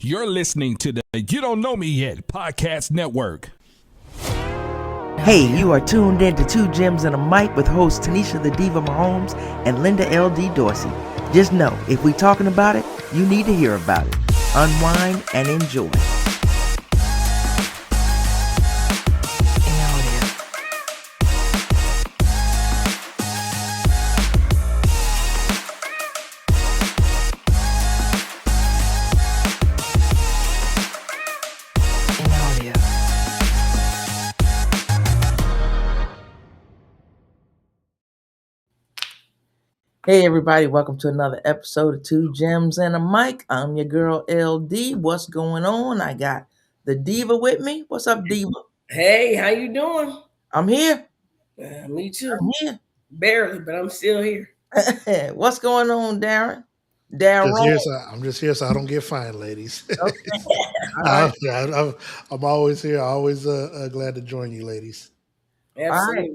You're listening to the You Don't Know Me Yet podcast network. Hey, you are tuned in to Two Gems and a Mic with hosts Tanisha the Diva Mahomes and Linda L.D. Dorsey. Just know, if we talking about it, you need to hear about it. Unwind and enjoy. Hey everybody, welcome to another episode of Two Gems and a Mic. I'm your girl LD. What's going on? I got the Diva with me. What's up, Diva? Hey, how you doing? I'm here. Me too. I'm here. Barely, but I'm still here. What's going on, Darren? I'm just here so I don't get fined, ladies. Okay. I'm always here. Always glad to join you, ladies. Absolutely. All right.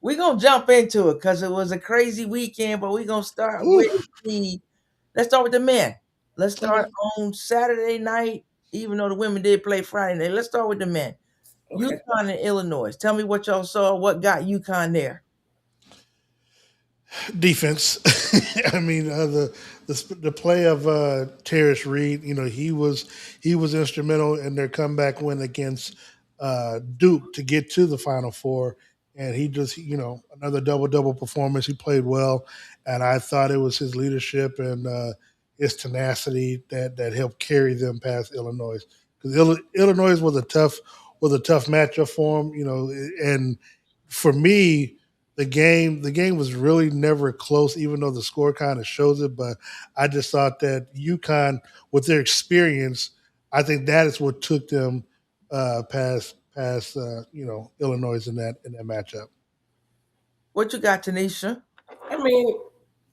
We're going to jump into it because it was a crazy weekend, but we're going to start with let's start with the men. Let's start on Saturday night, even though the women did play Friday night. Let's start with the men. Okay. UConn and Illinois. Tell me what y'all saw. What got UConn there? Defense. I mean, the play of Terrace Reed. You know, he was instrumental in their comeback win against Duke to get to the Final Four. And he just, another double performance. He played well, and I thought it was his leadership and his tenacity that helped carry them past Illinois. Because Illinois was a tough matchup for him. And for me, the game was really never close, even though the score kind of shows it. But I just thought that UConn, with their experience, I think that is what took them past Illinois in that matchup. What you got, Tanisha? I mean,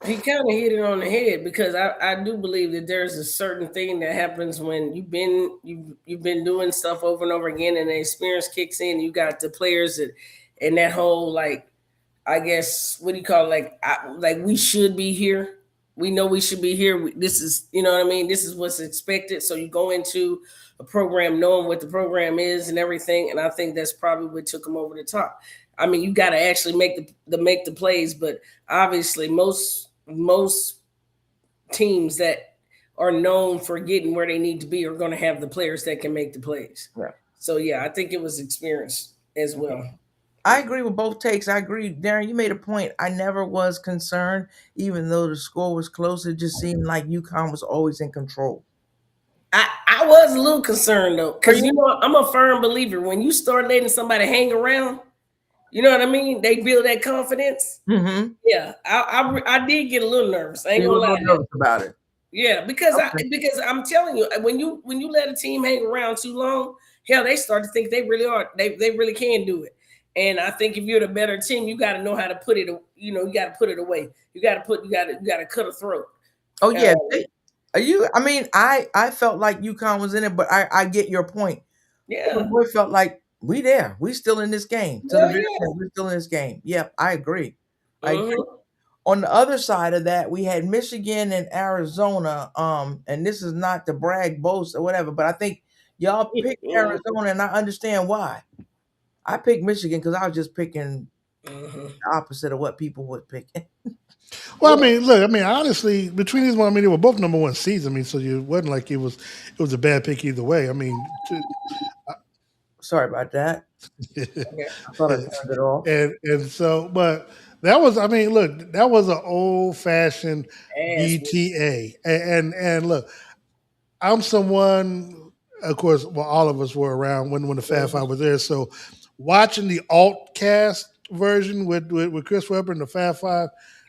he kind of hit it on the head because I do believe that there's a certain thing that happens when you've been doing stuff over and over again, and the experience kicks in. You got the players and that whole, like, I guess, what do you call it? Like we should be here. We know we should be here. This is, you know what I mean? This is what's expected. So you go into a program knowing what the program is and everything. And I think that's probably what took them over the top. I mean, you got to actually make the plays, but obviously most teams that are known for getting where they need to be are going to have the players that can make the plays. Yeah. So yeah, I think it was experience as well. I agree with both takes. I agree. Darren, you made a point. I never was concerned, even though the score was close. It just seemed like UConn was always in control. I was a little concerned, though, because, I'm a firm believer. When you start letting somebody hang around, you know what I mean? They build that confidence. Mm-hmm. Yeah, I did get a little nervous. I ain't gonna lie. Nervous about it. Yeah, because I'm telling you, when you let a team hang around too long, hell, they start to think they really are. They really can do it. And I think if you're the better team, you got to know how to put it. You got to put it away. You got to cut a throat. Oh yeah. I felt like UConn was in it, but I get your point. Yeah. We felt like we there. We still in this game. We're still in this game. Yep, I agree. I agree. On the other side of that, we had Michigan and Arizona. And this is not to brag, boast, or whatever, but I think y'all picked Arizona, and I understand why. I picked Michigan because I was just picking the opposite of what people would pick. Well, I mean, look, honestly, between these one, they were both number one seeds. So it wasn't like it was a bad pick either way. Sorry about that. I thought I turned it off. And so, but that was, look, that was an old fashioned BTA. And look, I'm someone, of course, well, all of us were around when the Fab Five was there. So watching the alt cast version with Chris Webber and the Fab Five,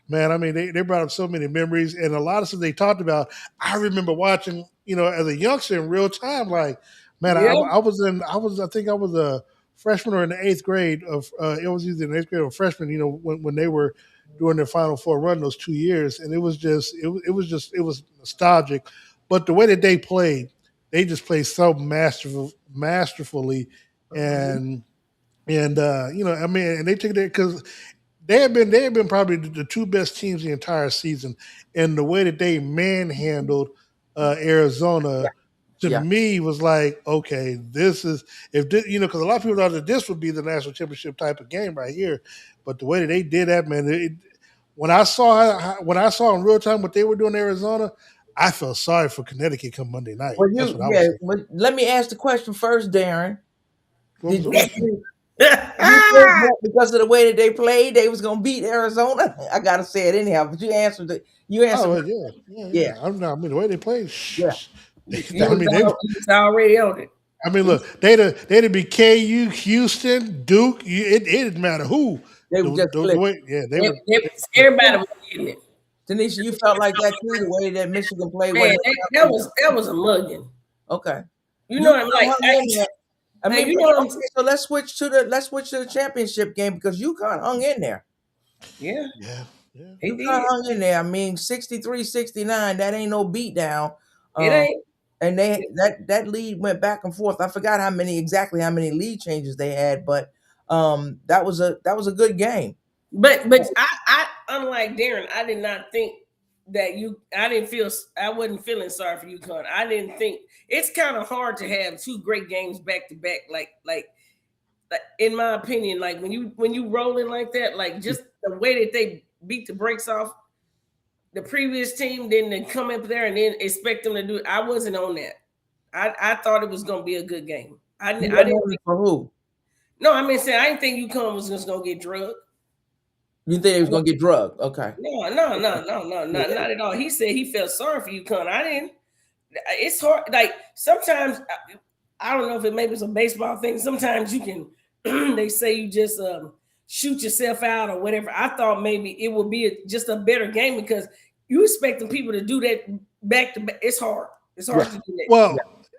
man, they brought up so many memories, and a lot of stuff they talked about. I remember watching, as a youngster in real time. Like, man, I was a freshman or in the eighth grade of. It was either in the eighth grade or freshman. When they were doing their Final Four run those 2 years, and it was nostalgic. But the way that they just played so masterfully, and and they took it because. They had been probably the two best teams the entire season, and the way that they manhandled Arizona, to me was like, okay, this is if this, because a lot of people thought that this would be the national championship type of game right here, but the way that they did that, man, when I saw in real time what they were doing in Arizona, I felt sorry for Connecticut come Monday night. Well, That's what I was saying. well, let me ask the question first, Darren. What Did was you, the you think that because of the way that they played, they was gonna beat Arizona? I gotta say it anyhow, but you answered it. You answered. Oh yeah. I mean, the way they played. Yeah. You was already on it. I mean, look, they'd be KU, Houston, Duke. It didn't matter who. They were just the way, they were. Everybody was getting it. Tanisha, you felt like that too, the way that Michigan played. Man, that was a mugging. Okay. You know what I'm like. I mean, so let's switch to the championship game because UConn hung in there. Yeah. UConn hung in there. I mean, 63-69, that ain't no beat down. It ain't. And that lead went back and forth. I forgot exactly how many lead changes they had, but that was a good game. But I unlike Darren, I did not think that I wasn't feeling sorry for UConn. I didn't think it's kind of hard to have two great games back to back, like in my opinion, like when you rolling like that, like just the way that they beat the brakes off the previous team, then they come up there and then expect them to do it. I wasn't on that. I thought it was going to be a good game. I didn't think, for who? No, I mean, I didn't think UConn was just going to get drugged. You think he was going to get drugged? Okay. No, not at all. He said he felt sorry for UConn. I didn't. It's hard. Like sometimes, I don't know if it maybe it's a baseball thing. Sometimes you can, they say you just shoot yourself out or whatever. I thought maybe it would be just a better game because you expecting people to do that back to back. It's hard. It's hard to do that. Well,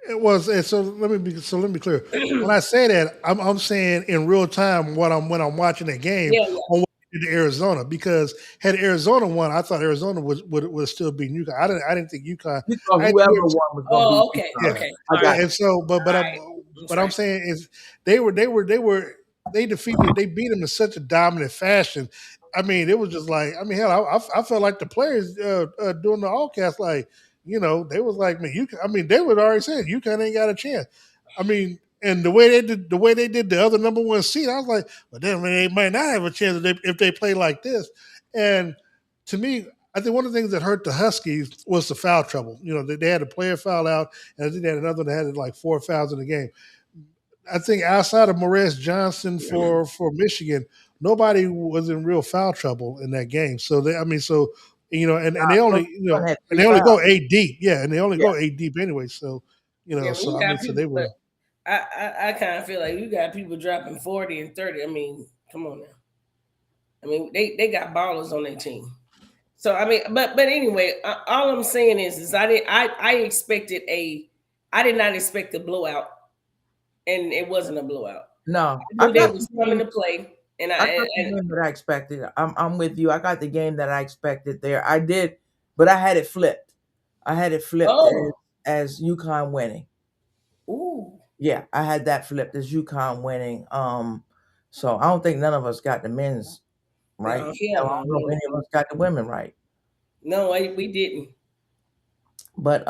it was. And so let me be clear. When I say that, I'm saying in real time when I'm watching that game on what they did to Arizona, because had Arizona won, I thought Arizona would still beat UConn. I didn't think UConn. Whoever won was going to beat. Okay. Yeah. And so, but I'm saying is they beat them in such a dominant fashion. I mean, it was just like, I mean, hell, I felt like the players doing the all-cast, like, they was like, man, they were already saying UConn ain't got a chance. I mean, and the way they did the other number one seed, I was like, well, then they might not have a chance if they play like this. And to me, I think one of the things that hurt the Huskies was the foul trouble. They had a player foul out, and I think they had another one that had like 4 fouls in the game. I think outside of Morris Johnson for Michigan, nobody was in real foul trouble in that game. So they only go 8 deep. Yeah, and they only go 8 deep anyway. So so they were. I kind of feel like you got people dropping 40 and 30. I mean, come on now. I mean, they got ballers on their team. So I mean, but anyway, all I'm saying is I did not expect a blowout. And it wasn't a blowout. No, I knew they was coming to play, and I got the game that I expected. I'm with you. I got the game that I expected there. I did, but I had it flipped. As UConn winning. Ooh. Yeah, I had that flipped as UConn winning. So I don't think none of us got the men's right. No, I don't know if any of us got the women right. No, we didn't. But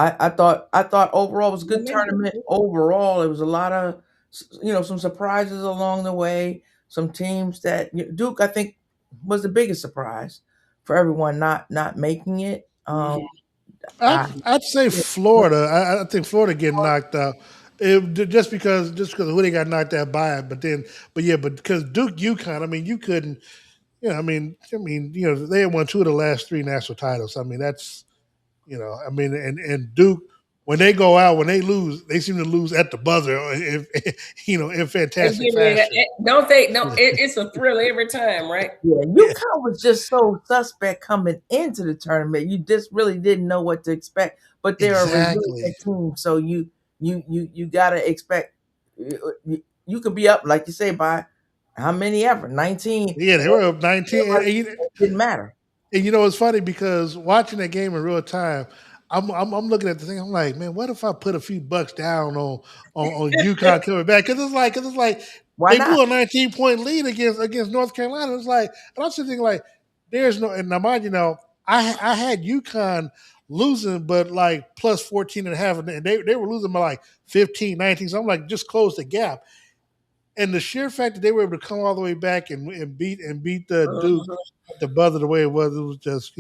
I thought overall it was a good tournament. Overall, it was a lot of some surprises along the way. Some teams that Duke, I think, was the biggest surprise for everyone not making it. I'd say Florida. I think Florida getting knocked out. Just because of who they got knocked out by, but because Duke, UConn, I mean, you couldn't. They had won 2 of the last 3 national titles. I mean, that's. And Duke, when they go out, when they lose, they seem to lose at the buzzer. In fantastic fashion. Don't they? No, it's a thrill every time, right? Yeah, UConn was just so suspect coming into the tournament. You just really didn't know what to expect. But they're a resilient team, so you gotta expect. You could be up, like you say, by how many ever 19. Yeah, they were up 19. It didn't matter. And it's funny because watching that game in real time, I'm looking at the thing. I'm like, man, what if I put a few bucks down on UConn coming back? Because it's like they blew a 19-point lead against North Carolina. It's like, and I'm sitting thinking like, there's no. And now mind you, I had UConn losing, but like plus 14 and a half. And they were losing by like 15, 19. So I'm like, just close the gap. And the sheer fact that they were able to come all the way back and beat the Duke the buzzer the way it was just,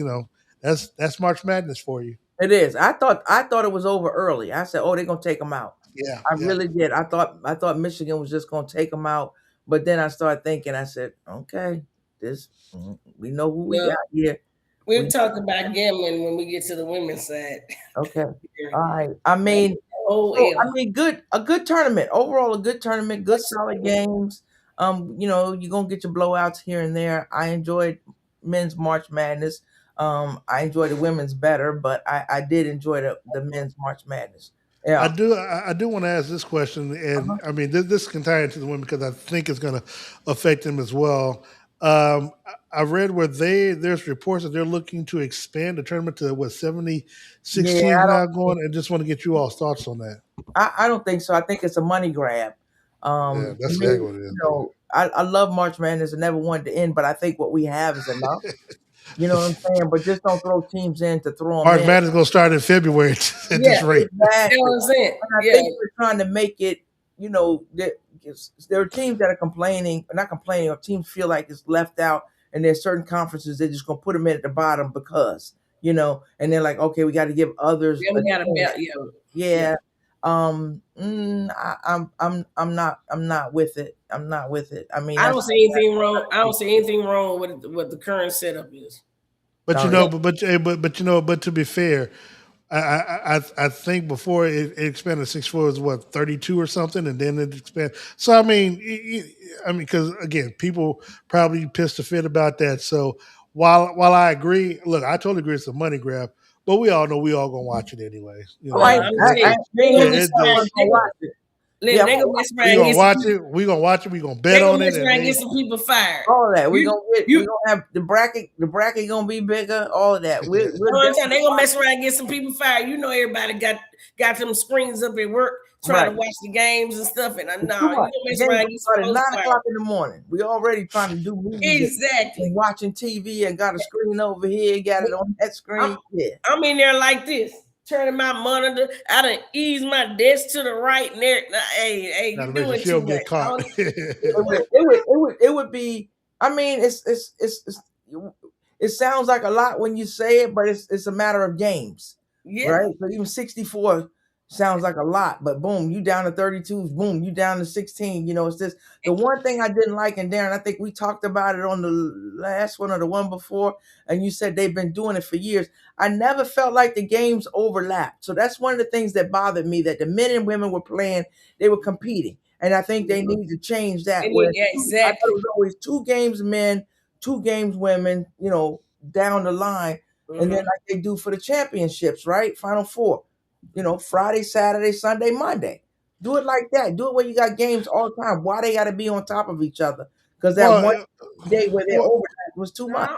that's March Madness for you. It is. I thought it was over early. I said, "Oh, they're gonna take them out." Yeah, I yeah. really did. I thought Michigan was just gonna take them out, but then I started thinking. I said, "Okay, we know who we Well, got here." we'll We talk about gambling when we get to the women's side. okay. All right. I mean, Oh, so I L. mean, a good tournament overall. A good tournament. Good solid games. You're gonna get your blowouts here and there. I enjoyed men's March Madness. I enjoyed the women's better, but I did enjoy the men's March Madness. I Yeah. do. I do want to ask this question, and Uh-huh. I mean this can tie into the women because I think it's going to affect them as well. I read where there's reports that they're looking to expand the tournament to what 76 Yeah, teams I now don't. going, and just want to get you all's thoughts on that. I don't think so. I think it's a money grab. Yeah, To that's me, exactly what it is. I love March Madness and never wanted to end, but I think what we have is enough. You know what I'm saying? But just don't throw teams in to throw them March in. Madness going to start in February at Yeah, this rate. you know Exactly. what I'm saying? And I Yeah, think we're trying to make it, there are teams that are complaining, not complaining, or teams feel like it's left out, and there's certain conferences they're just gonna put them in at the bottom because, and they're like, okay, we got to give others yeah, a we got a chance. belt. Yeah, yeah. Yeah. I'm not with it. I'm not with it. I mean, I that's don't see anything wrong. I don't see anything wrong with what the current setup is. But oh, yeah. but to be fair, I think before it expanded to 6'4" was what 32 or something, and then it expanded. So I mean, because again, people probably pissed a fit about that. So while I agree, look, I totally agree it's a money grab, but we all know we all gonna watch it anyway. All right. I'm gonna tell I you, they ain't gonna gonna mess It tell around. them just to watch it. Yeah, They I'm gonna gonna watch mess it. around and get some. we gonna watch it, we gonna bet They gonna on it, mess and around and then get some people fired. All that we You, we you. gonna have the bracket gonna be bigger. All of that. We're All the time definitely they gonna mess around and get some people fired. You know, everybody got them screens up at work trying right. to watch the games and stuff. And It's no, too you much. gonna The mess game's around and gonna get some start at folks 9 o'clock in the morning. We already trying to do movies and Exactly. watching TV and got a screen over here, got it on that screen. Yeah. I'm in there like this, turning my monitor. I done ease my desk to the right and there. Hey, gotta you make sure doing she too don't much. get caught. It would be. I mean, it sounds like a lot when you say it, but it's a matter of games, Yeah. right? So even 64 sounds like a lot, but boom, you down to 32. Boom, you down to 16. It's just the one thing I didn't like, and Darren, I think we talked about it on the last one or the one before, and you said they've been doing it for years. I never felt like the games overlapped, so that's one of the things that bothered me, that the men and women were playing, they were competing. And I think they need to change that. Where Yeah, I thought it exactly. was always 2 games men, 2 games women, down the line, and then like they do for the championships, right? Final four, Friday, Saturday, Sunday, Monday. Do it like that. Do it where you got games all the time. Why they got to be on top of each other? Because that one well, day where they well, overlap was too much. No,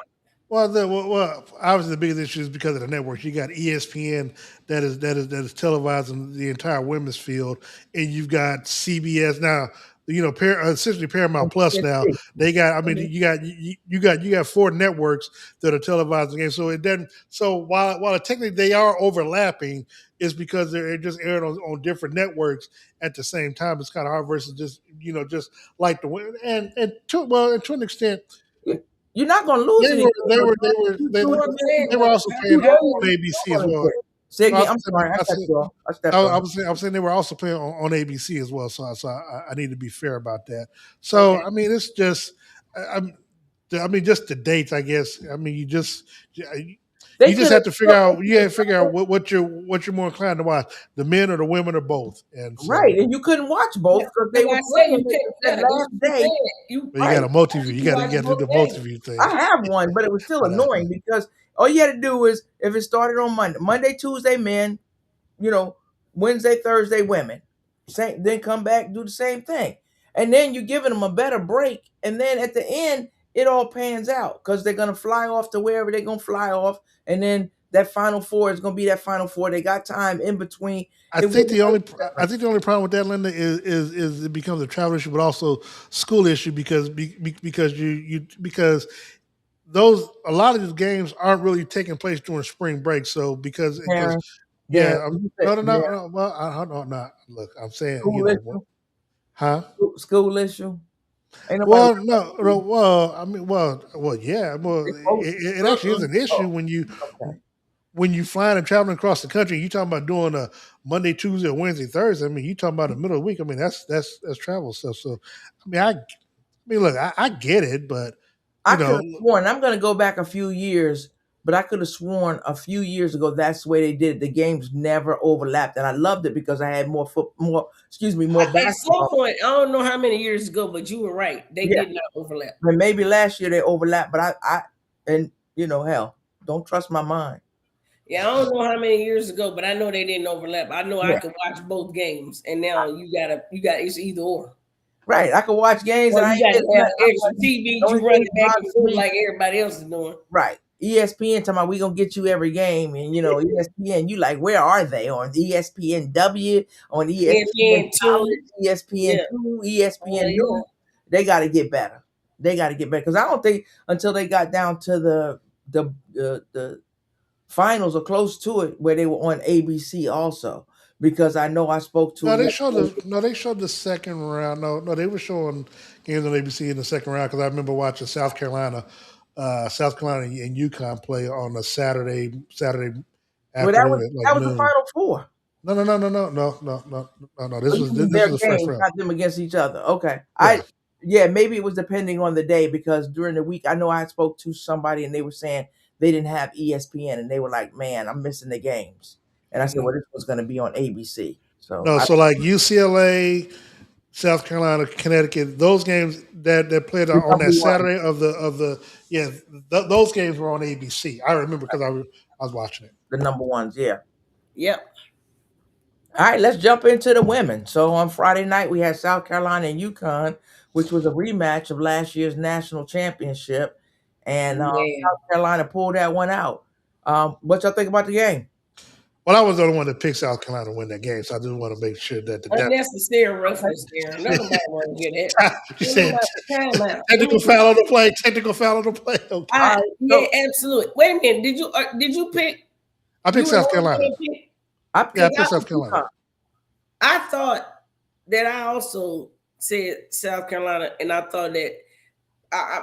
obviously the biggest issue is because of the networks. You got ESPN that is televising the entire women's field, and you've got CBS now. Essentially Paramount Plus now. They got. I mean, you got 4 networks that are televising games. So it doesn't. So while technically they are overlapping, is because they're just aired on different networks at the same time. It's kind of hard versus just like the women and to an extent You're not going to lose they anything. were they were they were they, you know what I'm saying? they were also paying on ABC as well. Say I, again. I'm sorry. I cut you off. I stepped I on. was saying they were also playing on ABC as well. So I need to be fair about that. So Okay. I mean, it's just I mean, just the dates, I guess. I mean, you just have to figure out. You have to figure out what you're more inclined to watch, the men or the women or both. And so, right, and you couldn't watch both because they Like were I say, playing you it can't. that Yeah, last day. you but you got a multi-view. You got to do the games. multi-view thing. I have one, but it was still I know. annoying because all you had to do was if it started on Monday, Tuesday, men, Wednesday, Thursday, women, then come back, do the same thing. And then you're giving them a better break. And then at the end, it all pans out because they're going to fly off to wherever they're going to fly off. And then that final four is going to be that final four. They got time in between. I think the only problem with that, Linda, is it becomes a travel issue, but also school issue because a lot of these games aren't really taking place during spring break. So because Darren, Darren, yeah, you said, Darren, no. Well, I don't know. Look, I'm saying, school issue, huh? school issue. Ain't nobody Well, worried about no. school. Well, I mean, yeah. Well, They supposed it actually is Mm-mm. an issue oh, okay. when you flying and traveling across the country. You talking about doing a Monday, Tuesday, or Wednesday, Thursday. I mean, you talking about the middle of the week. I mean, that's travel stuff. So, look, I get it, but I you could know, have sworn, I'm going to go back a few years, but I could have sworn a few years ago that's the way they did it. The games never overlapped, and I loved it because I had more At some basketball. point, I don't know how many years ago, but you were right. They Yeah, did not overlap. and maybe last year they overlapped, but and hell, don't trust my mind. Yeah, I don't know how many years ago, but I know they didn't overlap. I know I Yeah, could watch both games, and now you got it's either or. right. I could watch games Or and I you ain't got missing to have nothing. extra The TVs. only You run thing it that back and bothers forth me, like everybody else is doing. right? ESPN talking about we gonna get you every game, and ESPN, you like where are they on ESPNW, on ESPN ESPN two, College, ESPN yeah, two, ESPN yeah. News? They got to get better. They got to get better because I don't think until they got down to the finals or close to it where they were on ABC also because I know I spoke to no, a they young showed lady. the second round. No, they were showing games on ABC in the second round because I remember watching South Carolina and UConn play on a Saturday Well, that was afternoon at like that was the noon. Final Four. No. Oh, This you was mean this their was the first games, round. not them against each other. Okay. Yeah. Yeah, maybe it was depending on the day because during the week I know I spoke to somebody and they were saying they didn't have ESPN and they were like, "Man, I'm missing the games." And I said, "Well, Mhm. this was going to be on ABC." So No, I so like UCLA, South Carolina, Connecticut, those games that played the on number that one, Saturday of the yeah, those games were on ABC. I remember because I was watching it. the number ones, yeah. Yep. All right, let's jump into the women. So on Friday night we had South Carolina and UConn, which was a rematch of last year's national championship, and Yeah. South Carolina pulled that one out. What y'all think about the game? Well, I was the only one that picked South Carolina to win that game, so I just want to make sure that the depth. Unnecessary roughness there. Nobody want to get it. You Ain't said nobody time out. technical foul on the play. Technical foul on the play. Okay, All right, Yeah, so absolutely. Wait a minute. Did you pick? I You picked were the South only one Carolina. that picked. I Yeah, I Because picked South Carolina. I thought that I also said South Carolina, and I thought that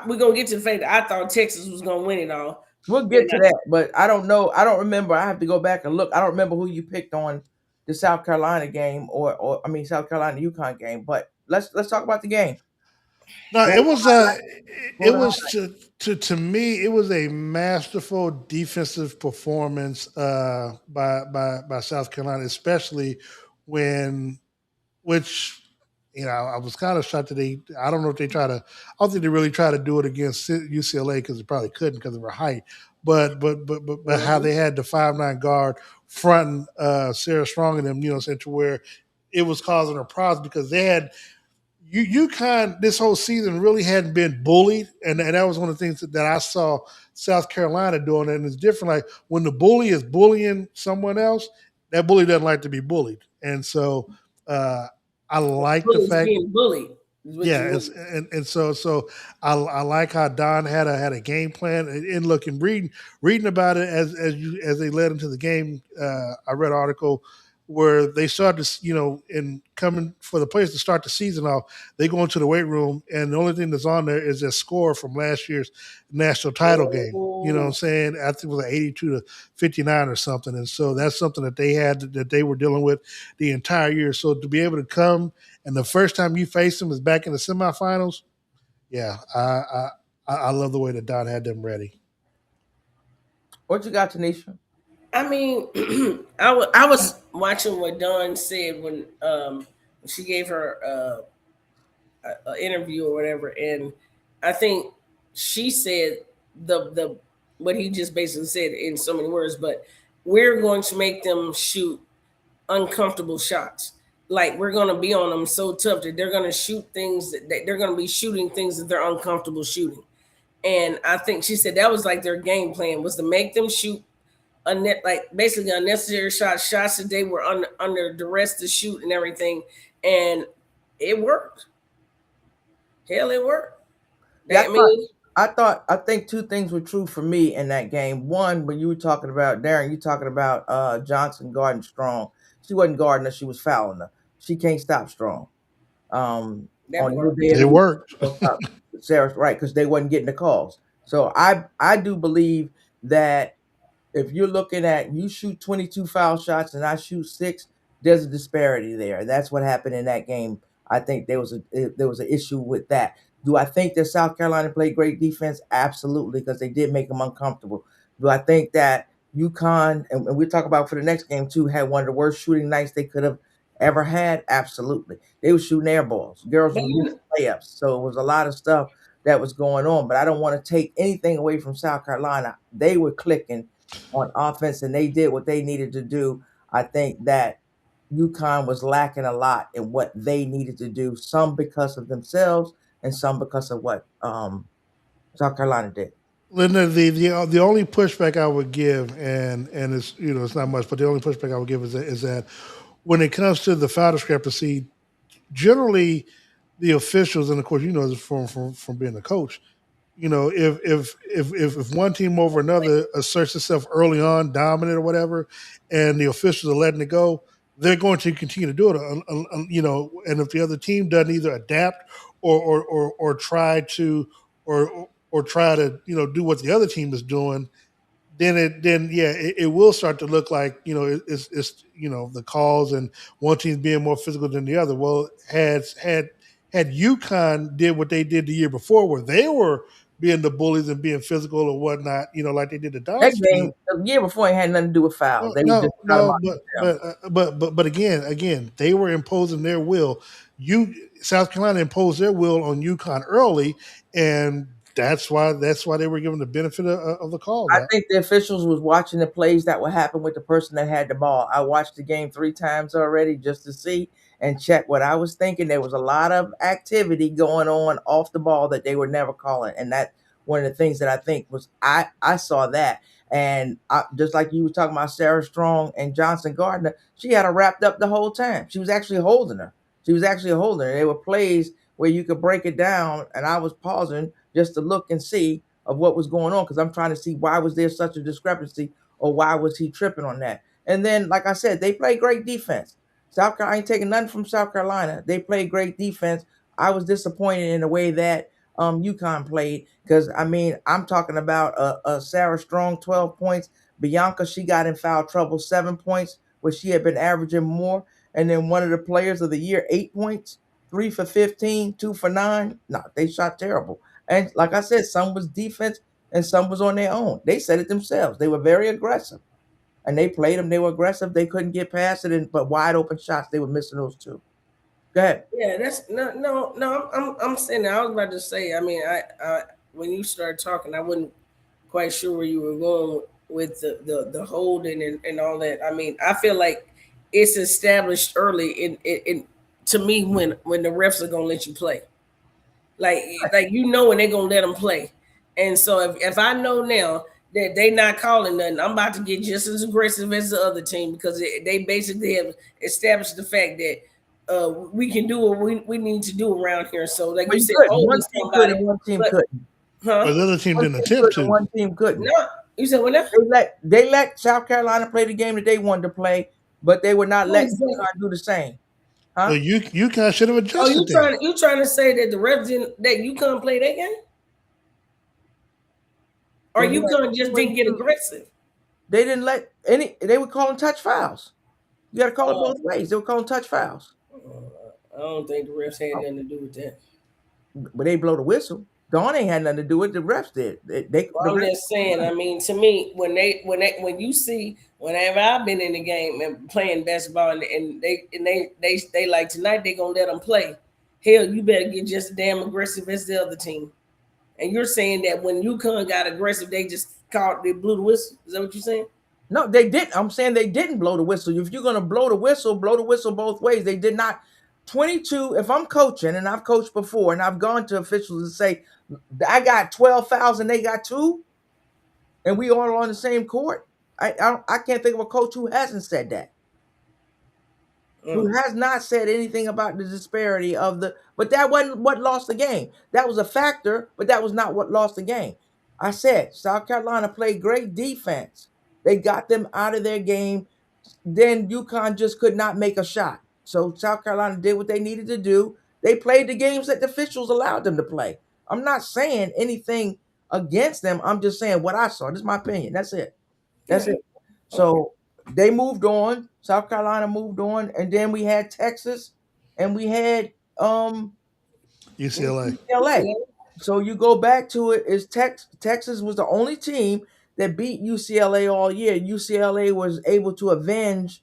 we're gonna get to the fact that I thought Texas was gonna win it all. we'll And get to that, but I don't know. I don't remember. I have to go back and look. I don't remember who you picked on the South Carolina game or I mean South Carolina UConn game. But let's talk about the game. No, What it was the was highlight? What it were the was to me it was a masterful defensive performance by South Carolina, especially when which I was kind of shocked that I don't know if they try to I don't think they really try to do it against UCLA because they probably couldn't because of her height, but how Mhm. they had the 5'9" guard fronting Sarah Strong and them, saying to where it was causing her problems because they had UConn this whole season really hadn't been bullied, and that was one of the things that I saw South Carolina doing. And it's different. Like when the bully is bullying someone else, that bully doesn't like to be bullied, and so uh, I like the Bullies fact, being bullied is what you yeah, mean. and so I like how Don had a game plan, and look and reading about it as they led into the game. I read an article where they started to, in coming for the players to start the season off, they go into the weight room and the only thing that's on there is their score from last year's national title game. You know what I'm Oh, saying? I think it was like 82-59 or something. And so that's something that they had that they were dealing with the entire year. So to be able to come and the first time you face them is back in the semifinals, yeah, I love the way that Don had them ready. what you got, Tanisha? I mean, I was watching what Dawn said when she gave her a interview or whatever, and I think she said the what he just basically said in so many words, but we're going to make them shoot uncomfortable shots. Like we're going to be on them so tough that they're going to shoot things that they're going to be shooting things that they're uncomfortable shooting. And I think she said that was like their game plan was to make them shoot like basically unnecessary shots that they were under duress to shoot and everything, and it worked. Hell, it worked. Yeah, I mean, I think two things were true for me in that game. One, when you were talking about Darren, you talking about Johnson guarding Strong. She wasn't guarding her, she was fouling her. She can't stop Strong. That On your part. day of It the week, worked. don't stop Sarah's right because they wasn't getting the calls. So I do believe that if you're looking at you shoot 22 foul shots and I shoot 6, there's a disparity there. That's what happened in that game. I think there was an issue with that. Do I think that South Carolina played great defense? Absolutely, because they did make them uncomfortable. Do I think that UConn, and we talk about for the next game too, had one of the worst shooting nights they could have ever had? Absolutely. They were shooting air balls. Girls But were you, missing layups. So it was a lot of stuff that was going on. But I don't want to take anything away from South Carolina. They were clicking on offense, and they did what they needed to do. I think that UConn was lacking a lot in what they needed to do, some because of themselves and some because of what South Carolina did. Linda, the only pushback I would give, and it's it's not much, but the only pushback I would give is that when it comes to the foul discrepancy, generally the officials, and of course this from being a coach, if one team over another asserts itself early on, dominant or whatever, and the officials are letting it go, they're going to continue to do it. And if the other team doesn't either adapt or try to or try to do what the other team is doing, it will start to look like it's the calls and one team's being more physical than the other. Well, had UConn did what they did the year before, where they were being the bullies and being physical or whatnot, like they did the That Don's game, team. the year before, ain't had nothing to do with fouls. No, They were just no, trying to no, mark themselves. but again, they were imposing their will. You South Carolina imposed their will on UConn early, and that's why they were given the benefit of the call. I That think the officials was watching the plays that would happen with the person that had the ball. I watched the game 3 times already just to see and check what I was thinking. There was a lot of activity going on off the ball that they were never calling, and that one of the things that I think was I saw that, and just like you were talking about Sarah Strong and Johnson Gardner, she had her wrapped up the whole time. She was actually holding her. She was actually holding her. There were plays where you could break it down, and I was pausing just to look and see of what was going on because I'm trying to see why was there such a discrepancy or why was he tripping on that. And then, like I said, they play great defense. South Carolina, I ain't taking nothing from South Carolina. They played great defense. I was disappointed in the way that UConn played because I mean I'm talking about Sarah Strong 12 points. Bianca, she got in foul trouble 7 points where she had been averaging more. And then one of the players of the year 8 points, 3 for 15, 2 for 9. No, they shot terrible. And like I said, some was defense and some was on their own. They said it themselves. They were very aggressive. And they played them. They were aggressive. They couldn't get past it. But wide open shots, they were missing those two. Go ahead. yeah, that's no. I'm saying that. I was about to say. I mean, I when you started talking, I wasn't quite sure where you were going with the holding and all that. I mean, I feel like it's established early in to me when the refs are gonna let you play. Like when they're gonna let them play. And so if I know now that they not calling nothing, I'm about to get just as aggressive as the other team because they basically have established the fact that we can do what we need to do around here. So like Well, you you said, couldn't. One holding team could somebody, and one team but couldn't. but huh? the other team One didn't team attempt could and to. one team couldn't. No, you said what now? They let South Carolina play the game that they wanted to play, but they were not Who letting is that? UConn do the same. Huh? Well, you kind of should have Oh, adjusted then. you trying to say that the refs didn't that you couldn't play that game, or They you let couldn't just didn't get aggressive? they didn't let any they were calling touch fouls. You gotta call it Uh, both ways. They were calling touch fouls. I don't think the refs had nothing to do with that. But they blow the whistle. Dawn ain't had nothing to do with it. The refs did. The Well, I'm refs. just saying. I mean, to me, when you see whenever I've been in the game and playing basketball, and they like tonight they gonna let them play. Hell, you better get just as damn aggressive as the other team. And you're saying that when UConn got aggressive, they blew the whistle. Is that what you're saying? No, they didn't. I'm saying they didn't blow the whistle. If you're gonna blow the whistle both ways. They did not. 22. If I'm coaching and I've coached before and I've gone to officials and say I got 12 fouls and they got 2, and we all on the same court. I can't think of a coach who hasn't said that. who has not said anything about the disparity of the. But that wasn't what lost the game. That was a factor, but that was not what lost the game. I said South Carolina played great defense. They got them out of their game. Then UConn just could not make a shot. So South Carolina did what they needed to do. They played the games that the officials allowed them to play. I'm not saying anything against them. I'm just saying what I saw. This is my opinion. That's it. That's it. So they moved on. South Carolina moved on, and then we had Texas, and we had UCLA. UCLA. So you go back to it. Is Texas was the only team that beat UCLA all year. UCLA was able to avenge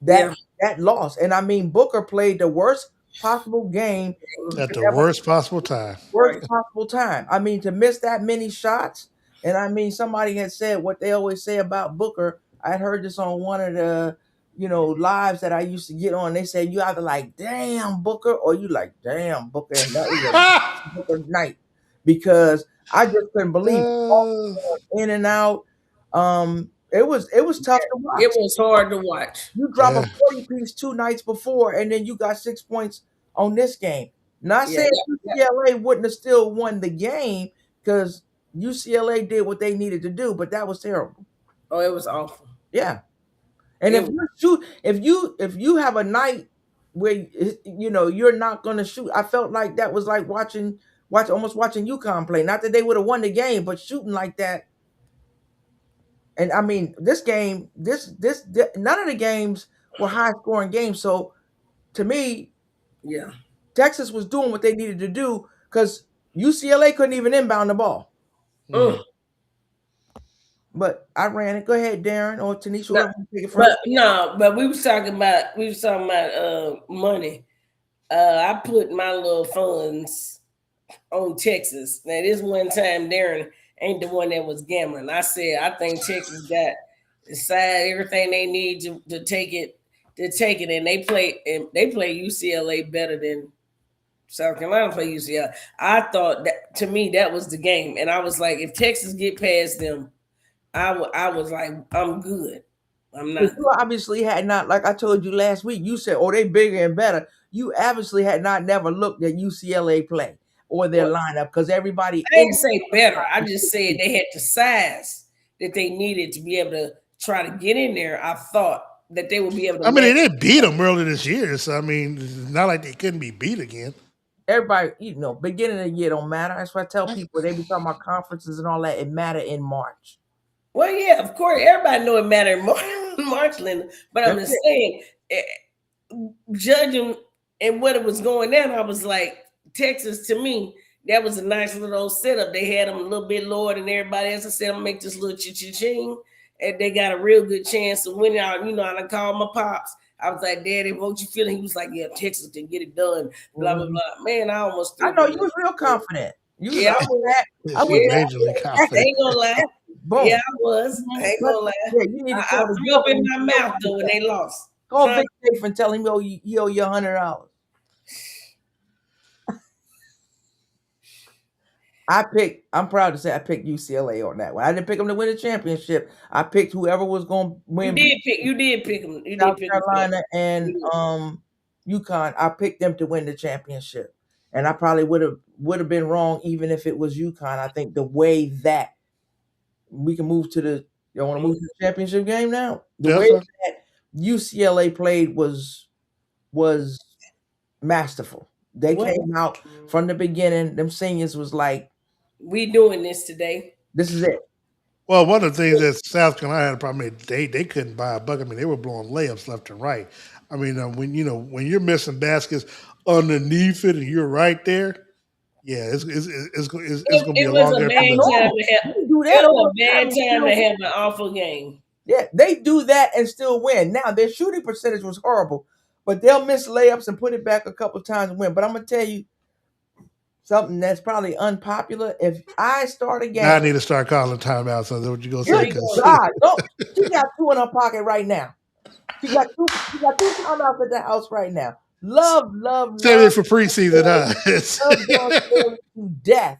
that loss, and I mean Booker played the worst possible game At the worst possible time. worst possible time. I mean, to miss that many shots, and I mean, somebody had said what they always say about Booker. I had heard this on one of the, lives that I used to get on. They said you either like, damn Booker, or you like, damn Booker, and that was a Booker night because I just couldn't believe in and out. It was tough to watch. It was hard to watch. You drop a 40-piece 2 nights before, and then you got 6 points on this game. Not saying UCLA wouldn't have still won the game because UCLA did what they needed to do, but that was terrible. Oh, it was awful. Yeah, and if you have a night where you're not going to shoot, I felt like that was like almost watching UConn play. Not that they would have won the game, but shooting like that. And I mean, this game, none of the games were high scoring games. So to me, Texas was doing what they needed to do because UCLA couldn't even inbound the ball. But I ran it. Go ahead, Darren or Tanisha. Whoever take it first. But we was talking about money. I put my little funds on Texas. Now this one time Darren ain't the one that was gambling. I said I think Texas got the side everything they need to take it, and they play UCLA better than South Carolina play UCLA. I thought that, to me, that was the game, and I was like, if Texas get past them, I was like, I'm good. I'm not. You obviously had not, like I told you last week. You said, "Oh, they bigger and better." You obviously had not never looked at UCLA play or their lineup because everybody. I didn't say better. I just said they had the size that they needed to be able to try to get in there. I thought that they would be able to. I mean, they didn't beat them early this year, so I mean, it's not like they couldn't be beat again. Everybody, beginning of the year don't matter. That's why I tell people they be talking about conferences and all that. It matter in March. Well, yeah, of course, everybody know it matter in March, Linda. But I'm just saying, judging and what it was going down, I was like, Texas, to me, that was a nice little setup. They had them a little bit lower than everybody else. I said, I'm gonna make this little cha-ching, and they got a real good chance of winning out. I called my pops. I was like, Daddy, what you feeling? He was like, yeah, Texas can get it done. Blah, blah, blah. Man, I almost. I know you was real confident. I was majorly confident. I ain't gonna lie. Boom. Yeah, I was. I ain't gonna lie. Yeah, you need to I threw up in my mouth though when they lost. Call Big Safe and tell him you owe you $100. I'm proud to say I picked UCLA on that one. I didn't pick them to win the championship. I picked whoever was going to win. You did pick them. South Carolina and UConn. I picked them to win the championship, and I probably would have been wrong even if it was UConn. I think the way that we can move to the. You want to move to the championship game now? The way that UCLA played was masterful. They came out from the beginning. Them seniors was like, we doing this today. This is it. Well, one of the things that South Carolina had a problem with, they couldn't buy a bucket. I mean, they were blowing layups left and right. I mean, when you're missing baskets underneath it and you're right there, yeah, it's going to be a long game. It was a bad time to have an awful game. Yeah, they do that and still win. Now their shooting percentage was horrible, but they'll miss layups and put it back a couple times and win. But I'm gonna tell you something that's probably unpopular. If I start a game, now I need to start calling timeouts. So that's what you gonna say? God, she got 2 in her pocket right now. She got two timeouts at the house right now. Love. Save it for preseason, Love to death.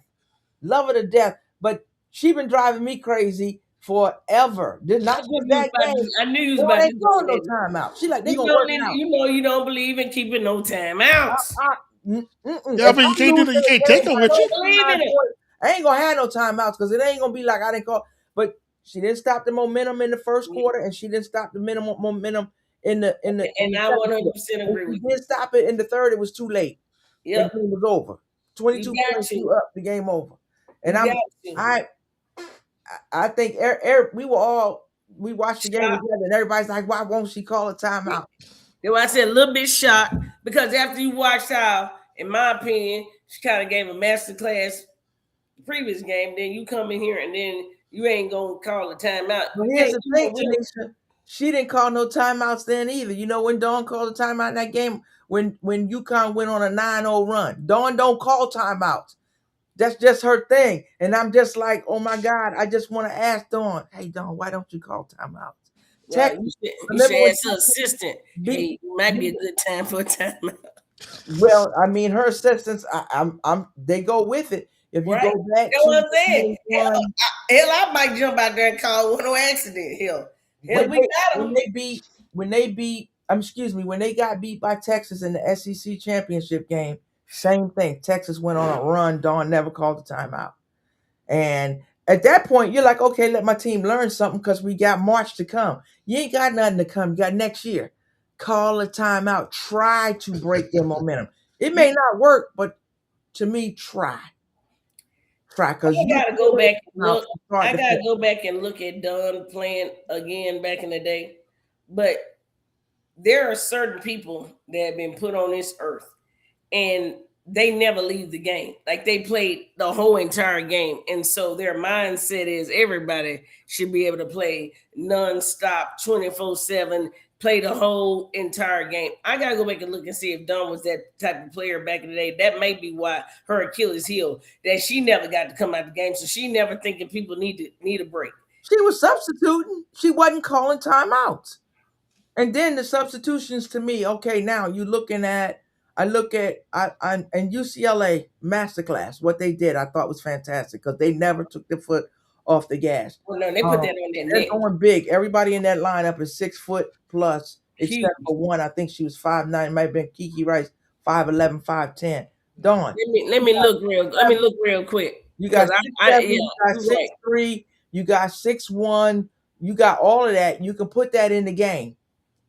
Love her to death. But she been driving me crazy forever. Did not just that game. I knew you was Boy, about they to ain't do calling no that. timeout. She like they You gonna know, work it out. you don't believe in keeping no timeouts. Yeah, Yeah, I mean, you can't do that. You can't take them with you. Believe in it. I ain't gonna have no timeouts because it ain't gonna be like I didn't call. But she didn't stop the momentum in the first quarter, and she didn't stop the momentum in the And I second quarter. 100% And agree she with you. did stop it in the third. It was too late. The Yep. game was over. You 22 got points, to. you up. The game over. And You got to. I think we watched the game Shocked. together, and everybody's like, "Why won't she call a timeout?" Then I said a little bit shocked because after you watched how, in my opinion, she kind of gave a master class the previous game, then you come in here and then you ain't gonna call a timeout. Well, here's the thing, Tanisha. She didn't call no timeouts then either. You know when Dawn called a timeout in that game when UConn went on a 9-0 run. Dawn don't call timeouts. That's just her thing. And I'm just like, oh my God, I just want to ask Dawn, hey Dawn, why don't you call timeouts? Right, you should ask her assistant. Hey, it might be a good time for a timeout. Well, I mean, her assistants, they go with it. If you go back That's what I'm to saying. Hell, I might jump out there and call one on accident. Hell, we got them. when they got beat by Texas in the SEC championship game, same thing. Texas went on a run. Dawn never called the timeout. And at that point, you're like, okay, let my team learn something because we got March to come. You ain't got nothing to come. You got next year. Call a timeout. Try to break their momentum. It may not work, but to me, try. Because I gotta go back and look. I gotta go back and look at Dawn playing again back in the day. But there are certain people that have been put on this earth and they never leave the game. Like they played the whole entire game. And so their mindset is everybody should be able to play nonstop 24/7, play the whole entire game. I gotta go back and look and see if Dawn was that type of player back in the day. That may be why her Achilles heel, that she never got to come out of the game. So she never thinking people need a break. She was substituting. She wasn't calling timeouts. And then the substitutions to me, okay, now you looking at and UCLA masterclass, what they did, I thought was fantastic because they never took their foot off the gas. Well, no, they put that on their They're neck. going big. Everybody in that lineup is 6 foot plus, except Huge. for one. I think she was 5'9". It might have been Kiki Rice, 5'11", 5'10". Dawn. Let me look real quick. You got 6'7", you got 6'3", you got 6'1", you got all of that. You can put that in the game.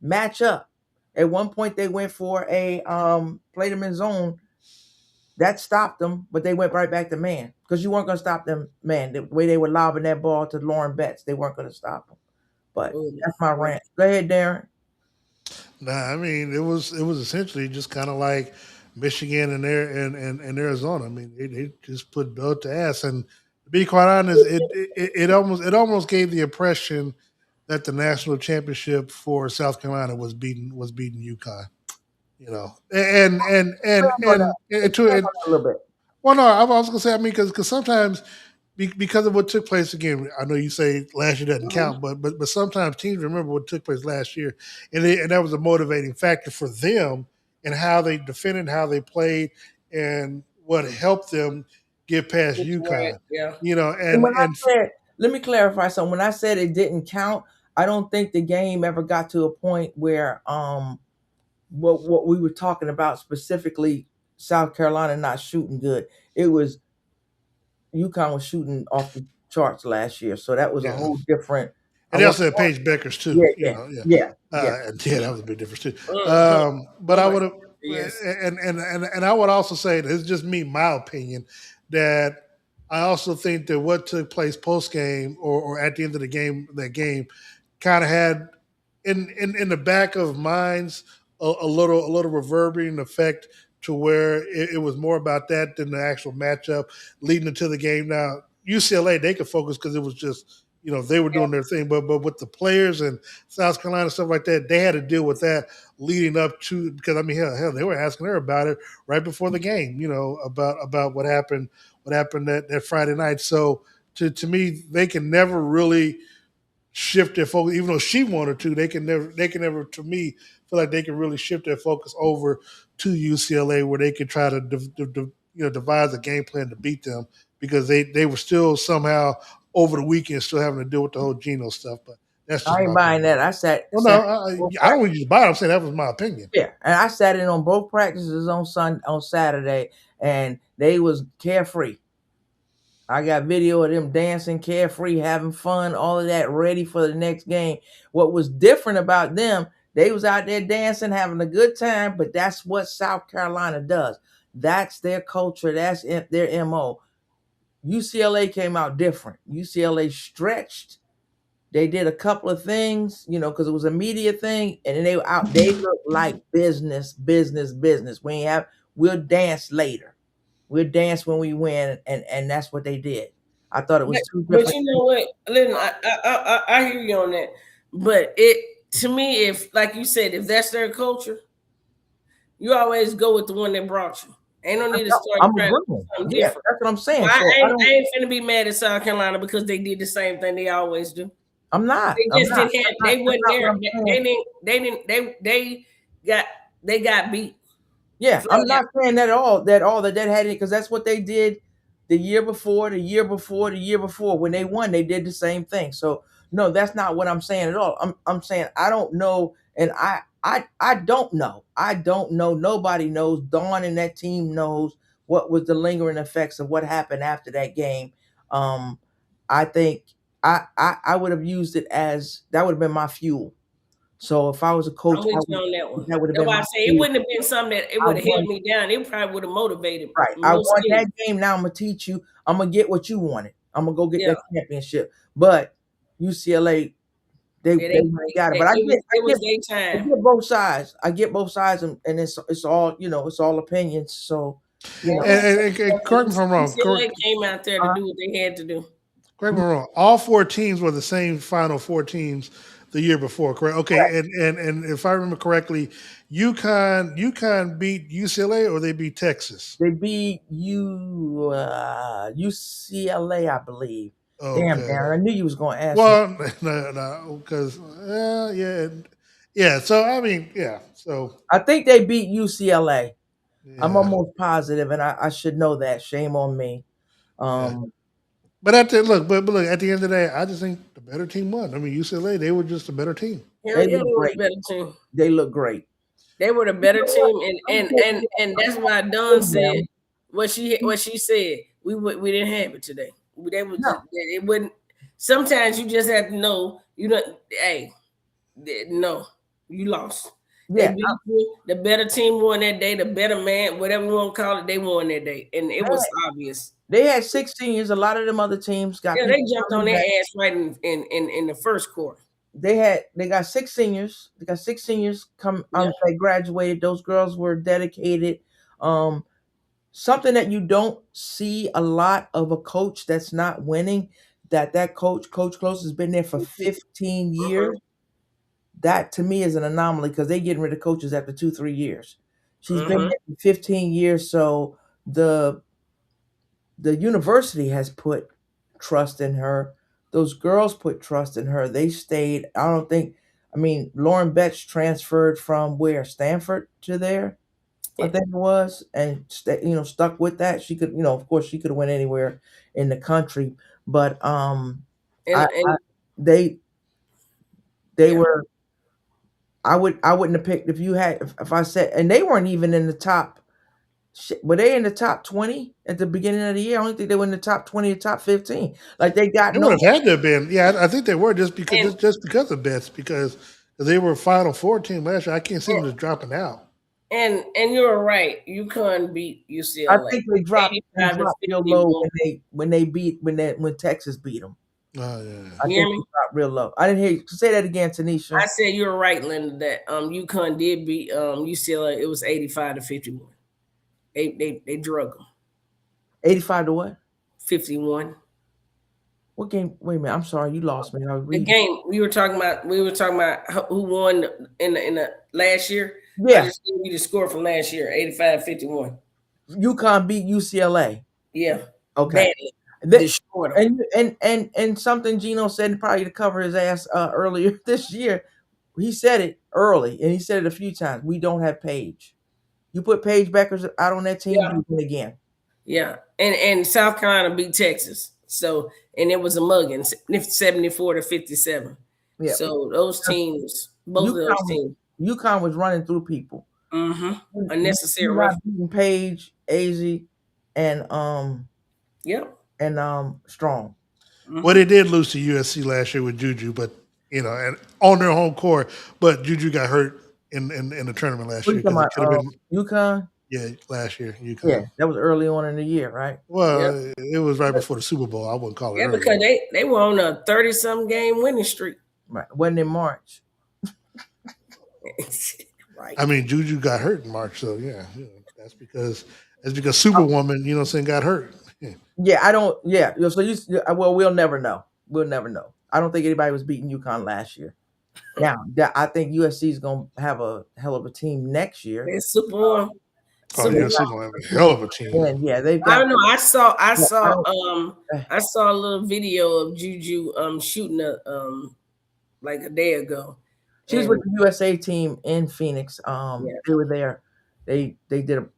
Match up. At one point they went for a played them in zone. That stopped them, but they went right back to man because you weren't going to stop them, man. The way they were lobbing that ball to Lauren Betts, they weren't going to stop them. But that's my rant. Go ahead, Darren. Nah, I mean it was essentially just kind of like Michigan and Arizona. I mean they just put belt to ass, and to be quite honest, it almost gave the impression that the national championship for South Carolina was beating UConn. You know, and to it. A little bit. Well, no, I was gonna say. I mean, because sometimes because of what took place again. I know you say last year doesn't count, but sometimes teams remember what took place last year, and that was a motivating factor for them and how they defended, how they played, and what helped them get past UConn. Yeah. You know, let me clarify something. When I said it didn't count, I don't think the game ever got to a point where what we were talking about specifically, South Carolina not shooting good. It was UConn was shooting off the charts last year, so that was a whole different. And they also had Paige Beckers too. Yeah, that was a big difference too. But I would have, and I would also say that it's just me, my opinion, that I also think that what took place post game or at the end of the game, that game, kind of had in the back of minds a little reverberating effect to where it was more about that than the actual matchup leading into the game. Now UCLA, they could focus because it was just they were doing their thing, but with the players and South Carolina stuff like that, they had to deal with that leading up to, because I mean hell they were asking her about it right before the game, about what happened that Friday night. So to me, they can never really shift their focus, even though she wanted to. They can never to me feel like they can really shift their focus over to UCLA where they could try to devise a game plan to beat them, because they were still somehow over the weekend, still having to deal with the whole Geno stuff. But that's just I ain't my buying opinion. that. I sat. Well, sat I don't want you to buy it. I'm saying that was my opinion. Yeah, and I sat in on both practices on Saturday, and they was carefree. I got video of them dancing, carefree, having fun, all of that, ready for the next game. What was different about them, they was out there dancing, having a good time, but that's what South Carolina does. That's their culture. That's their MO. UCLA came out different. UCLA stretched. They did a couple of things, because it was a media thing, and then they were out. They looked like business, business, business. We'll dance later. We'll dance when we win, and that's what they did. I thought it was two But different. you know what, Lynn, I hear you on that. But to me, if like you said, if that's their culture, you always go with the one that brought you. Ain't no need to start I'm trying to do agreeing. something Yeah, different. that's what I'm saying. I So ain't finna be mad at South Carolina because they did the same thing they always do. I'm not. They I'm just not. didn't have. That's They not wasn't what there. I'm saying. They got beat. Yeah, Flat I'm not saying that at all. That had it because that's what they did the year before, the year before, the year before. When they won, they did the same thing. So no, that's not what I'm saying at all. I'm saying I don't know, and I don't know. I don't know. Nobody knows. Dawn and that team knows what was the lingering effects of what happened after that game. Um, I think I would have used it as that would have been my fuel. So if I was a coach, I'm with you on that one. that would have That's been why my I say it fuel. wouldn't have been something that it I would have held won. me down. It probably would have motivated Right. me. I No won skill. that game. Now I'm gonna teach you. I'm gonna get what you wanted. I'm gonna go get Yeah, that championship. But UCLA, they yeah, they got it. they But it was their I time. get both sides. I get both sides, and it's all it's all opinions. So And correct me if I'm wrong. UCLA came out there to do what they had to do. Correct me if I'm wrong. All four teams were the same final four teams the year before, correct? Okay, and if I remember correctly, UConn beat UCLA or they beat Texas. they beat UCLA, I believe. Damn, Okay. Aaron, I knew you was gonna ask me. Well, no, because yeah. So I mean, yeah. So I think they beat UCLA. I'm yeah, almost positive, and I should know that. Shame on me. yeah. Um, But look, at the end of the day, I just think the better team won. I mean, UCLA, they were just a better team. Hell they yeah, look they were the great. better team. They look great. They were the better team, and that's why Dawn said what she said. We didn't have it today. They was No, just, it wouldn't. Sometimes you just have to know. You don't. Hey, no, you lost. They yeah, beat you. The better team won that day. The better man, whatever you want to call it, they won that day, and it was obvious. they had 6 seniors. A lot of them other teams got Yeah, they people jumped on coming their back. ass right in the first quarter. They got 6 seniors. They got 6 seniors come. Yeah. They graduated. Those girls were dedicated. Um, Something that you don't see a lot of a coach that's not winning. That Coach Close, has been there for 15 Uh-huh. years. That to me is an anomaly because they getting rid of coaches after 2 3 years. She's been Uh-huh. there for 15 years, so the the university has put trust in her. Those girls put trust in her. They stayed. I don't think. I mean, Lauren Betts transferred from where Stanford to there. I Yeah. think it was, and stuck with that. She could, of course, she could have went anywhere in the country, but I And they yeah. were. I wouldn't have picked if you had if I said, and they weren't even in the top. Were they in the top 20 at the beginning of the year? I don't think they were in the top 20 or top 15. Like they got They would no. have had to have been. Yeah, I think they were just because And of bets because they were Final Four team last year. I can't see them just dropping out. and you're right. UConn beat I UCLA think they dropped 85 to real low 51. when Texas beat them. Oh yeah. I You think hear they me? dropped real low. I didn't hear you say that again, Tanisha. I said you're right, Linda, that UConn did beat UCLA. It was 85 to 51. They drug them. 85 to what? 51. What game? Wait a minute. I'm sorry, you lost me. I was The reading. game we were talking about who won in the last year. I Yeah, just gave you the score from last year, 85-51. UConn beat UCLA. Yeah. Okay. Badly. That, Destroyed them. and something Gino said probably to cover his ass earlier this year. He said it early, and he said it a few times. We don't have Paige. You put Paige Beckers out on that team, Yeah. you win again. Yeah. And South Carolina beat Texas So, and it was a mugging, 74-57. Yeah. So those teams, both of those teams, UConn was running through people. Unnecessary You're rough. not beating Page, AZ, and Strong. Well, they did lose to USC last year with Juju, but and on their home court. But Juju got hurt in the tournament last What year you talking because it could have been UConn? last year UConn. Yeah, that was early on in the year, right? Well, it was right before the Super Bowl. I wouldn't call it. Yeah, early. because they were on a 30-some game winning streak. Right. Wasn't in March. Right. I mean, Juju got hurt in March, so that's because Superwoman, got hurt. Yeah, I don't. Yeah, so well, we'll never know. We'll never know. I don't think anybody was beating UConn last year. Now, I think USC is going to have a hell of a team next year. They're Superwoman. Oh, USC going to have a hell of a team. And yeah, they've got. I don't know. I saw a little video of Juju shooting like a day ago. She was with the USA team in Phoenix. They were there. They did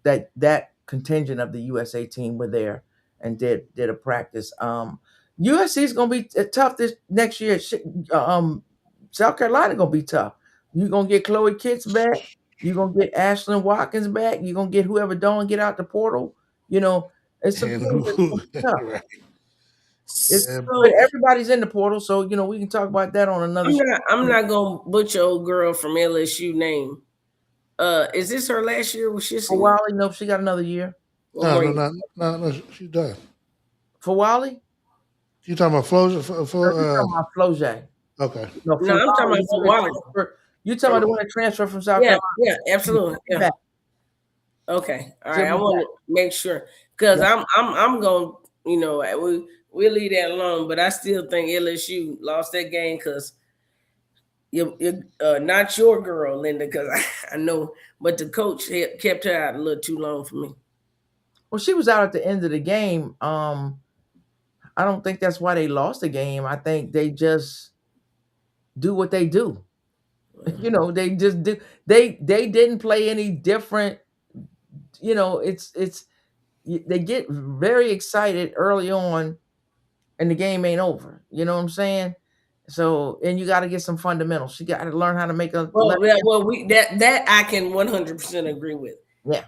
that contingent of the USA team were there and did a practice. USC is gonna be tough this next year. South Carolina gonna be tough. You're gonna get Chloe Kitts back. You're gonna get Ashlyn Watkins back. You're gonna get whoever don't get out the portal. It's some tough. Right. But everybody's in the portal, so we can talk about that on another. I'm not gonna butcher old girl from LSU name. Is this her last year? Was she? For Wally, no, she got another year. No, she's done. For Wally, you talking about Flo? Flojay. Okay. No, I'm talking about for Wally. You talking about the one that transferred from South Carolina? Yeah, absolutely. Yeah. Okay, all right. I want to make sure because I'm going. We'll leave that alone, but I still think LSU lost that game because you're not your girl, Linda, because I know, but the coach kept her out a little too long for me. Well, she was out at the end of the game. I don't think that's why they lost the game. I think they just do what they do. They just do. They didn't play any different. It's they get very excited early on, and the game ain't over. You know what I'm saying? So, and you got to get some fundamentals. You got to learn how to make a. That I can 100% agree with. Yeah.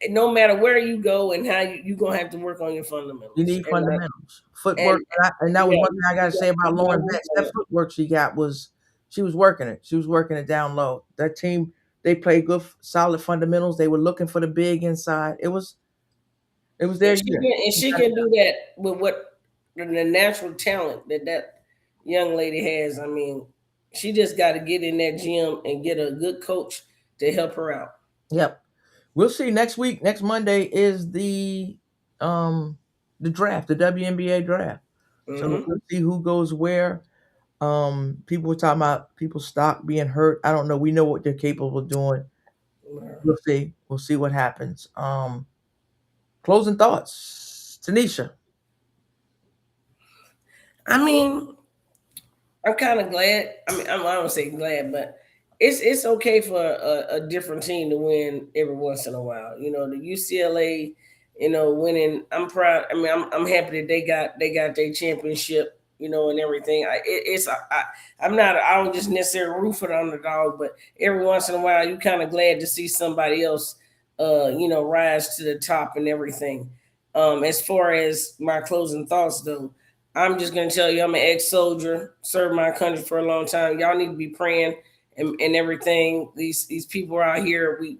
No matter where you go and how you're gonna have to work on your fundamentals. You need fundamentals, footwork, and that was one thing I got to say about Lauren Betts. That footwork she got she was working it. She was working it down low. That team, they played good, solid fundamentals. They were looking for the big inside. It was their year. And she can do that with what the natural talent that young lady has. I mean, she just got to get in that gym and get a good coach to help her out. Yep. We'll see next week. Next Monday is the draft, the WNBA draft. So we'll see who goes where. People were talking about people's stock being hurt. I don't know. We know what they're capable of doing. We'll see. We'll see what happens. Closing thoughts, Tanisha. I mean, I'm kind of glad. I mean, I don't say glad, but it's okay for a different team to win every once in a while. The UCLA, winning. I'm proud. I mean, I'm happy that they got their championship. And everything. I don't just necessarily root for the underdog, but every once in a while, you're kind of glad to see somebody else, rise to the top and everything. As far as my closing thoughts, though, I'm just gonna tell you, I'm an ex-soldier, served my country for a long time. Y'all need to be praying and everything. These people are out here. We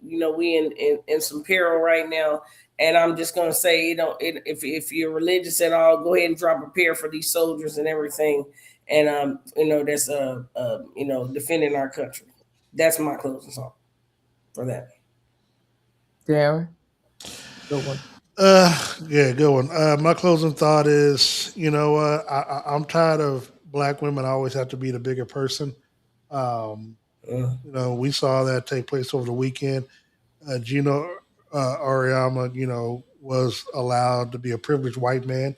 in some peril right now. And I'm just gonna say, if you're religious at all, go ahead and drop a prayer for these soldiers and everything, and that's defending our country. That's my closing thought for that. Darren, good one. Yeah, good one. My closing thought is, I'm tired of black women always have to be the bigger person. We saw that take place over the weekend. Gino Auriemma, was allowed to be a privileged white man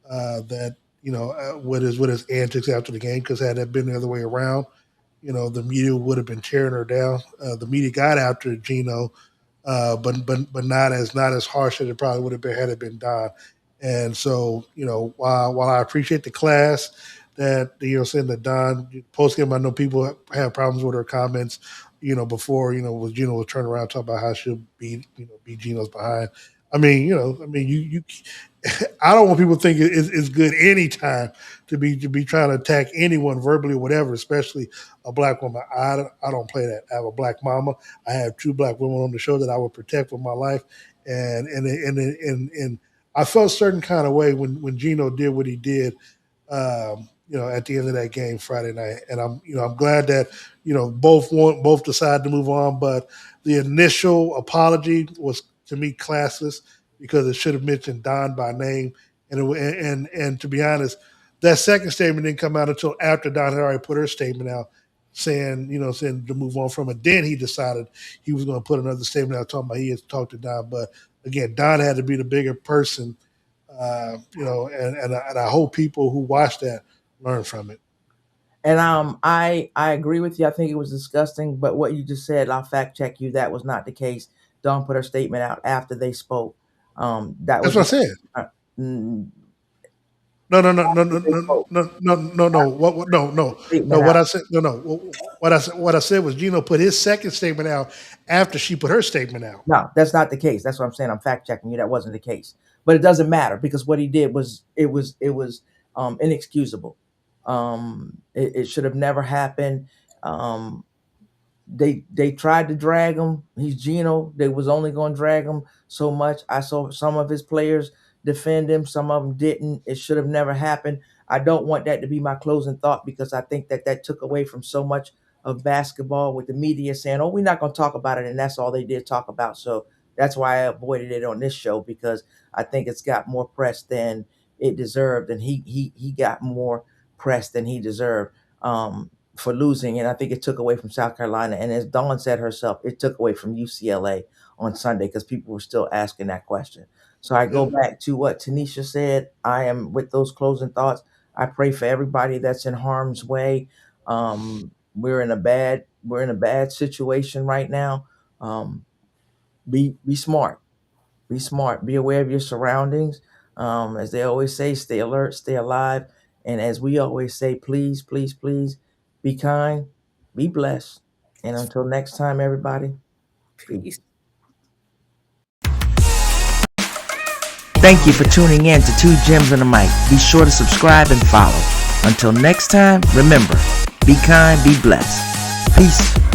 that, with his antics after the game, because had that been the other way around, the media would have been tearing her down. The media got after Gino, but not as harsh as it probably would have been had it been Don. And so, while I appreciate the class that, saying that Don post game, I know people have problems with her comments, before, was Gino was turning around talking about how she'll be Gino's behind. You I don't want people to think it's good anytime to be trying to attack anyone verbally or whatever, especially a black woman. I don't play that. I have a black mama. I have 2 black women on the show that I would protect with my life, and I felt a certain kind of way when Gino did what he did, at the end of that game Friday night. And I'm glad that, both decided to move on. But the initial apology was, to me, classless because it should have mentioned Don by name. And to be honest, that second statement didn't come out until after Don had already put her statement out saying to move on from it. Then he decided he was going to put another statement out talking about he had talked to Don. But again, Don had to be the bigger person, and I hope people who watch that learn from it. And I agree with you. I think it was disgusting. But what you just said, I'll fact check you. That was not the case. Dawn put her statement out after they spoke. That's what I said. Mm, No. What I said, What I said was Gino put his second statement out after she put her statement out. No, that's not the case. That's what I'm saying. I'm fact checking you. That wasn't the case. But it doesn't matter because what he did was inexcusable. It should have never happened. They tried to drag him. He's Gino. They was only going to drag him so much. I saw some of his players defend him. Some of them didn't. It should have never happened. I don't want that to be my closing thought because I think that took away from so much of basketball with the media saying, "Oh, we're not going to talk about it," and that's all they did talk about. So that's why I avoided it on this show because I think it's got more press than it deserved, and he got more press than he deserved. For losing, and I think it took away from South Carolina. And as Dawn said herself, it took away from UCLA on Sunday because people were still asking that question. So I go back to what Tanisha said. I am with those closing thoughts. I pray for everybody that's in harm's way. We're in a bad situation right now. Be smart. Be smart. Be aware of your surroundings. As they always say, stay alert, stay alive. And as we always say, please, please, please be kind, be blessed. And until next time, everybody, peace. Thank you for tuning in to 2 Gems and a Mic. Be sure to subscribe and follow. Until next time, remember, be kind, be blessed. Peace.